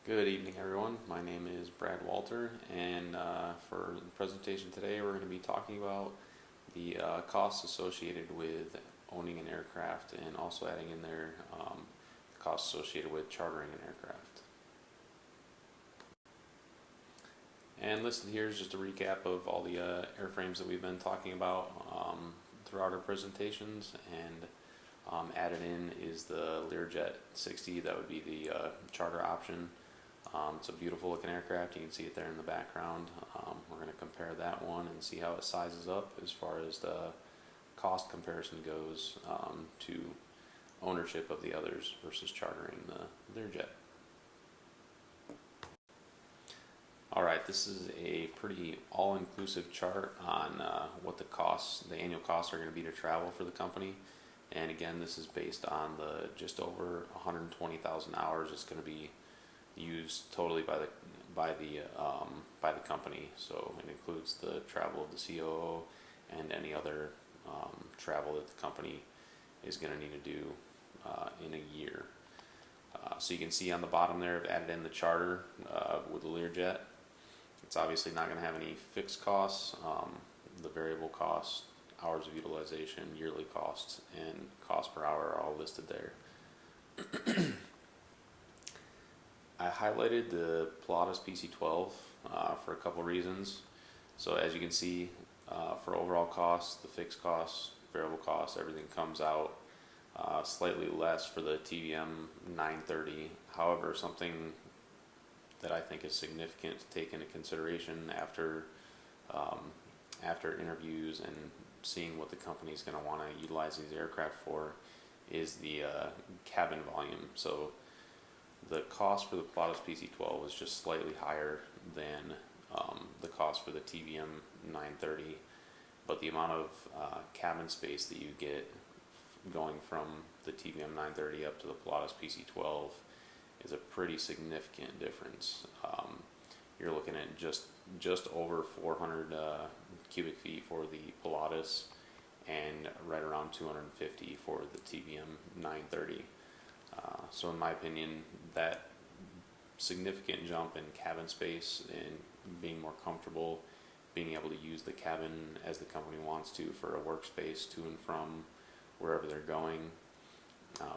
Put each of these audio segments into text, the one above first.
Good evening, everyone. My name is Brad Walter, and for the presentation today, we're going to be talking about the costs associated with owning an aircraft and also adding in there the costs associated with chartering an aircraft. And listed here is just a recap of all the airframes that we've been talking about throughout our presentations, and added in is the Learjet 60. That would be the charter option. It's a beautiful looking aircraft. You can see it there in the background. We're going to compare that one and see how it sizes up as far as the cost comparison goes to ownership of the others versus chartering the Learjet. Alright, this is a pretty all-inclusive chart on what the annual costs are going to be to travel for the company. And again, this is based on the just over 120,000 hours it's going to be used totally by the company. So it includes the travel of the COO and any other travel that the company is going to need to do in a year. So you can see on the bottom there, I've added in the charter with the Learjet. It's obviously not going to have any fixed costs. The variable costs, hours of utilization, yearly costs, and cost per hour are all listed there. I highlighted the Pilatus PC-12 for a couple reasons. So as you can see, for overall costs, the fixed costs, variable costs, everything comes out slightly less for the TVM 930. However, something that I think is significant to take into consideration after interviews and seeing what the company is going to want to utilize these aircraft for is the cabin volume. So the cost for the Pilatus PC-12 is just slightly higher than the cost for the TVM 930, but the amount of cabin space that you get going from the TVM 930 up to the Pilatus PC-12 is a pretty significant difference. You're looking at just over 400 cubic feet for the Pilatus and right around 250 for the TVM 930. So in my opinion, that significant jump in cabin space and being more comfortable, being able to use the cabin as the company wants to for a workspace to and from wherever they're going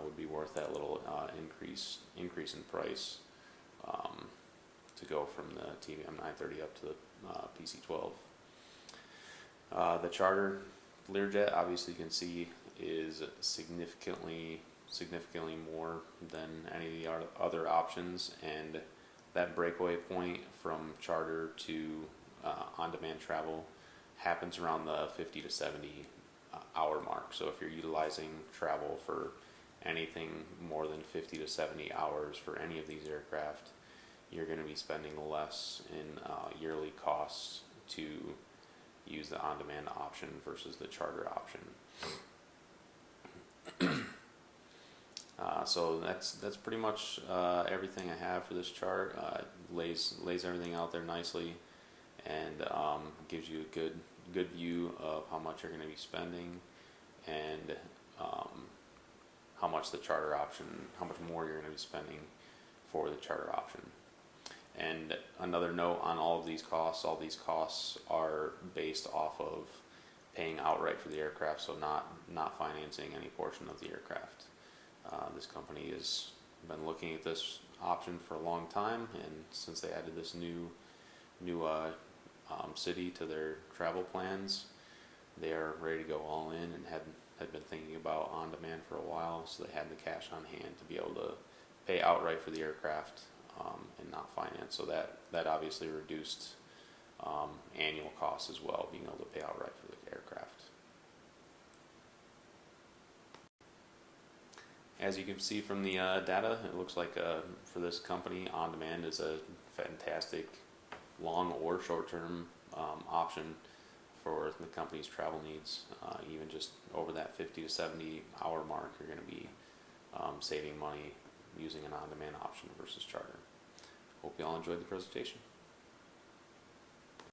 would be worth that little increase in price to go from the TVM 930 up to the PC-12. The charter Learjet, obviously you can see, is significantly more than any of the other options, and that breakaway point from charter to on-demand travel happens around the 50 to 70 hour mark. So if you're utilizing travel for anything more than 50 to 70 hours for any of these aircraft, you're going to be spending less in yearly costs to use the on-demand option versus the charter option. So that's pretty much everything I have for this chart. Lays everything out there nicely, and gives you a good view of how much you're going to be spending and how much the charter option, how much more you're going to be spending for the charter option. And another note on all these costs are based off of paying outright for the aircraft, so not financing any portion of the aircraft. This company has been looking at this option for a long time, and since they added this new city to their travel plans, they are ready to go all in and had been thinking about on demand for a while, so they had the cash on hand to be able to pay outright for the aircraft and not finance. So that obviously reduced annual costs as well, being able to pay outright for the aircraft. As you can see from the data, it looks like for this company, on-demand is a fantastic long or short-term option for the company's travel needs. Even just over that 50 to 70 hour mark, you're going to be saving money using an on-demand option versus charter. Hope you all enjoyed the presentation.